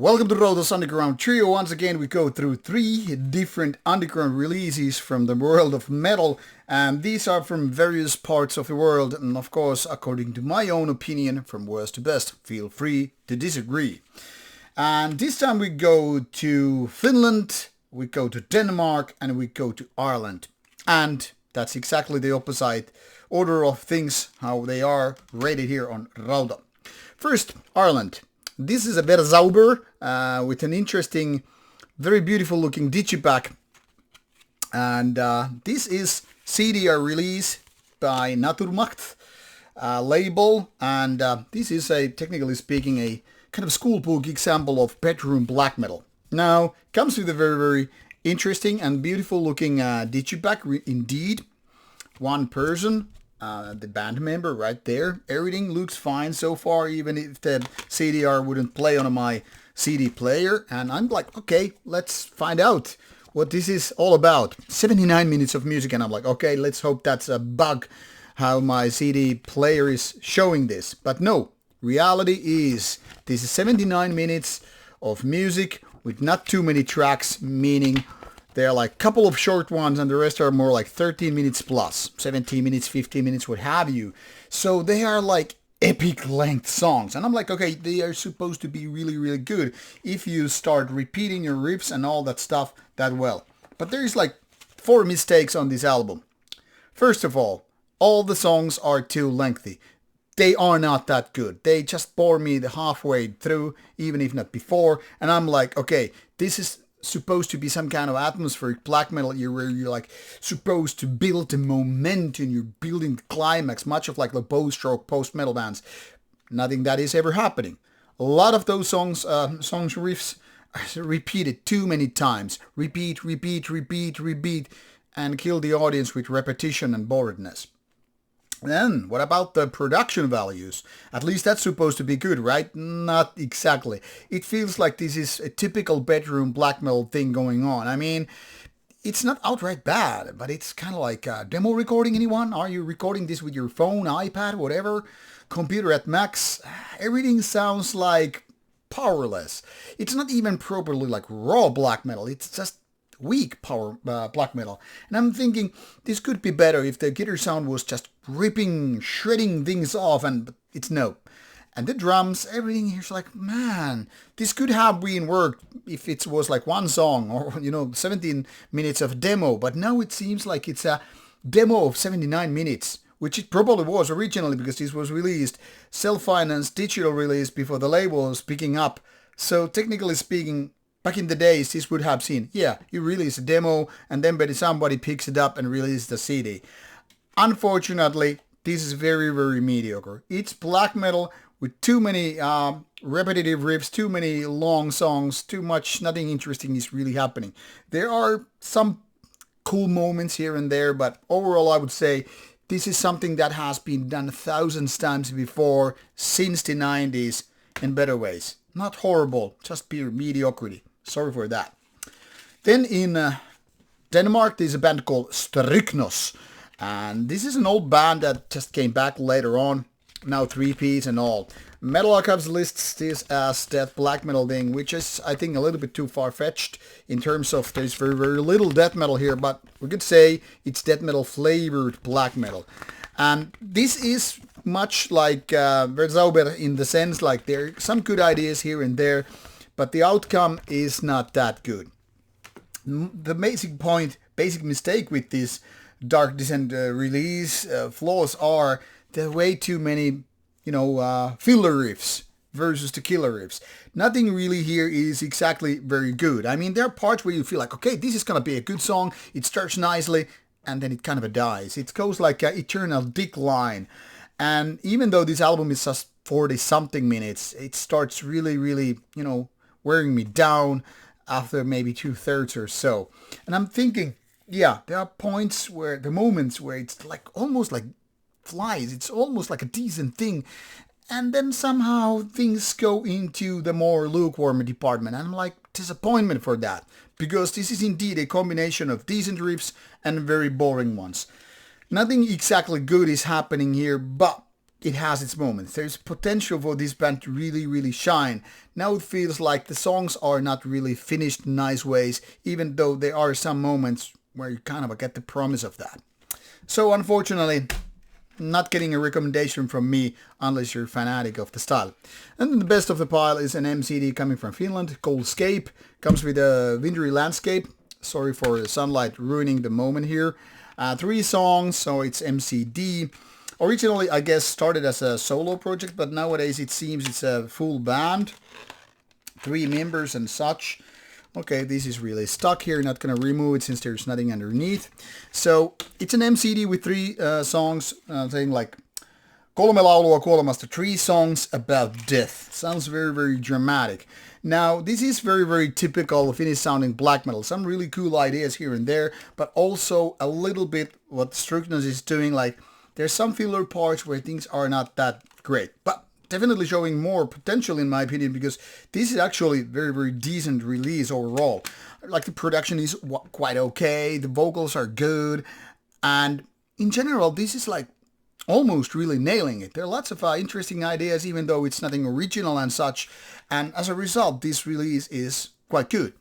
Welcome to Rauta's Underground Trio. Once again, we go through 3 different underground releases from the world of metal, and these are from various parts of the world, and of course, according to my own opinion, from worst to best. Feel free to disagree. And this time we go to Finland, we go to Denmark, and we go to Ireland. And that's exactly the opposite order of things, how they are rated here on Rauta. First, Ireland. This is a Verzauber with an interesting, very beautiful looking digipack. And this is CD release by Naturmacht label. And this is technically speaking, a kind of schoolbook example of bedroom black metal. Now, it comes with a very, very interesting and beautiful looking digipack indeed. One person. The band member right there. Everything looks fine so far, even if the CDR wouldn't play on my CD player. And I'm like, okay, let's find out what this is all about. 79 minutes of music, and I'm like, okay, let's hope that's a bug, how my CD player is showing this. But no, reality is this is 79 minutes of music with not too many tracks, meaning there are like a couple of short ones and the rest are more like 13 minutes plus, 17 minutes, 15 minutes, what have you. So they are like epic length songs. And I'm like, okay, they are supposed to be really, really good if you start repeating your riffs and all that stuff that well. But there's like 4 mistakes on this album. First of all the songs are too lengthy. They are not that good. They just bore me the halfway through, even if not before. And I'm like, okay, this is supposed to be some kind of atmospheric black metal where you're like supposed to build the momentum, you're building the climax, much of like the bow stroke post-metal bands. Nothing that is ever happening. A lot of those songs riffs are repeated too many times. Repeat, and kill the audience with repetition and boredness. Then, what about the production values? At least that's supposed to be good, right? Not exactly. It feels like this is a typical bedroom black metal thing going on. I mean, it's not outright bad, but it's kind of like demo recording. Anyone? Are you recording this with your phone, iPad, whatever? Computer at max? Everything sounds like powerless. It's not even properly like raw black metal. It's just weak power black metal. And I'm thinking this could be better if the guitar sound was just ripping, shredding things off, but it's no. And the drums, everything here's like, man, this could have been worked if it was like one song or 17 minutes of demo, but now it seems like it's a demo of 79 minutes, which it probably was originally because this was released self-financed digital release before the label was picking up. So technically speaking, back in the days, this would have seen, yeah, you release a demo and then somebody picks it up and releases the CD. Unfortunately, this is very, very mediocre. It's black metal with too many repetitive riffs, too many long songs, too much, nothing interesting is really happening. There are some cool moments here and there, but overall I would say this is something that has been done thousands times before since the 90s in better ways. Not horrible, just pure mediocrity. Sorry for that. Then in Denmark, there's a band called Strychnos. And this is an old band that just came back later on. Now 3Ps and all. Metal Archives lists this as death black metal thing, which is, I think, a little bit too far-fetched in terms of there's very, very little death metal here. But we could say it's death metal flavored black metal. And this is much like Verzauber in the sense like there are some good ideas here and there, but the outcome is not that good. The basic mistake with this Dark Descent release flaws are there are way too many, filler riffs versus the killer riffs. Nothing really here is exactly very good. I mean, there are parts where you feel like, okay, this is going to be a good song. It starts nicely, and then it kind of dies. It goes like an eternal decline. And even though this album is just 40-something minutes, it starts really, really, wearing me down after maybe 2/3 or so. And I'm thinking, yeah, there are moments where it's like almost like flies. It's almost like a decent thing. And then somehow things go into the more lukewarm department. And I'm like, disappointment for that. Because this is indeed a combination of decent riffs and very boring ones. Nothing exactly good is happening here, but it has its moments. There's potential for this band to really, really shine. Now it feels like the songs are not really finished in nice ways, even though there are some moments where you kind of get the promise of that. So unfortunately, not getting a recommendation from me unless you're a fanatic of the style. And then the best of the pile is an MCD coming from Finland, Coldscape. Comes with a wintry landscape. Sorry for the sunlight ruining the moment here. 3 songs, so it's MCD. Originally, I guess, started as a solo project, but nowadays it seems it's a full band. 3 members and such. Okay, this is really stuck here. Not going to remove it since there's nothing underneath. So it's an MCD with 3 songs, saying like Kolme, laulua, kuolemasta, 3 songs about death. Sounds very, very dramatic. Now, this is very, very typical Finnish sounding black metal. Some really cool ideas here and there, but also a little bit what Strychnos is doing. Like, there's some filler parts where things are not that great, but definitely showing more potential in my opinion, because this is actually very, very decent release overall. Like, the production is quite okay, the vocals are good, and in general, this is like almost really nailing it. There are lots of interesting ideas, even though it's nothing original and such, and as a result, this release is quite good.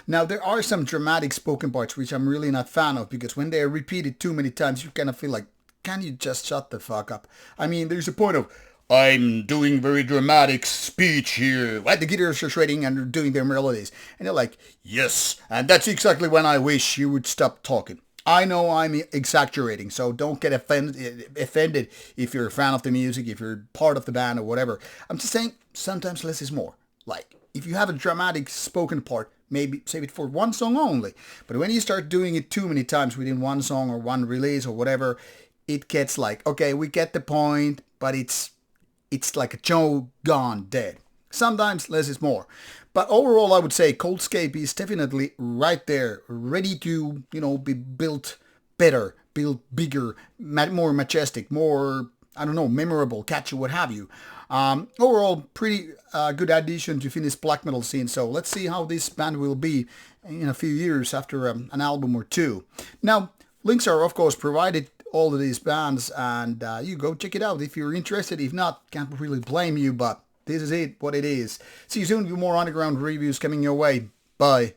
Now, there are some dramatic spoken parts which I'm really not a fan of, because when they are repeated too many times, you kind of feel like, can you just shut the fuck up? I mean, there's a point of, I'm doing very dramatic speech here. What? The guitars are shredding and doing their melodies. And they're like, yes, and that's exactly when I wish you would stop talking. I know I'm exaggerating, so don't get offended if you're a fan of the music, if you're part of the band or whatever. I'm just saying, sometimes less is more. Like, if you have a dramatic spoken part, maybe save it for 1 song only. But when you start doing it too many times within 1 song or 1 release or whatever, it gets like, okay, we get the point, but it's like a Joe gone dead. Sometimes less is more. But overall, I would say Coldscape is definitely right there, ready to, be built better, built bigger, more majestic, more, I don't know, memorable, catchy, what have you. Overall, pretty good addition to Finnish black metal scene. So let's see how this band will be in a few years after an album or 2. Now, links are, of course, provided all of these bands, and you go check it out if you're interested. If not, can't really blame you, but this is it, what it is. See you soon with more underground reviews coming your way. Bye.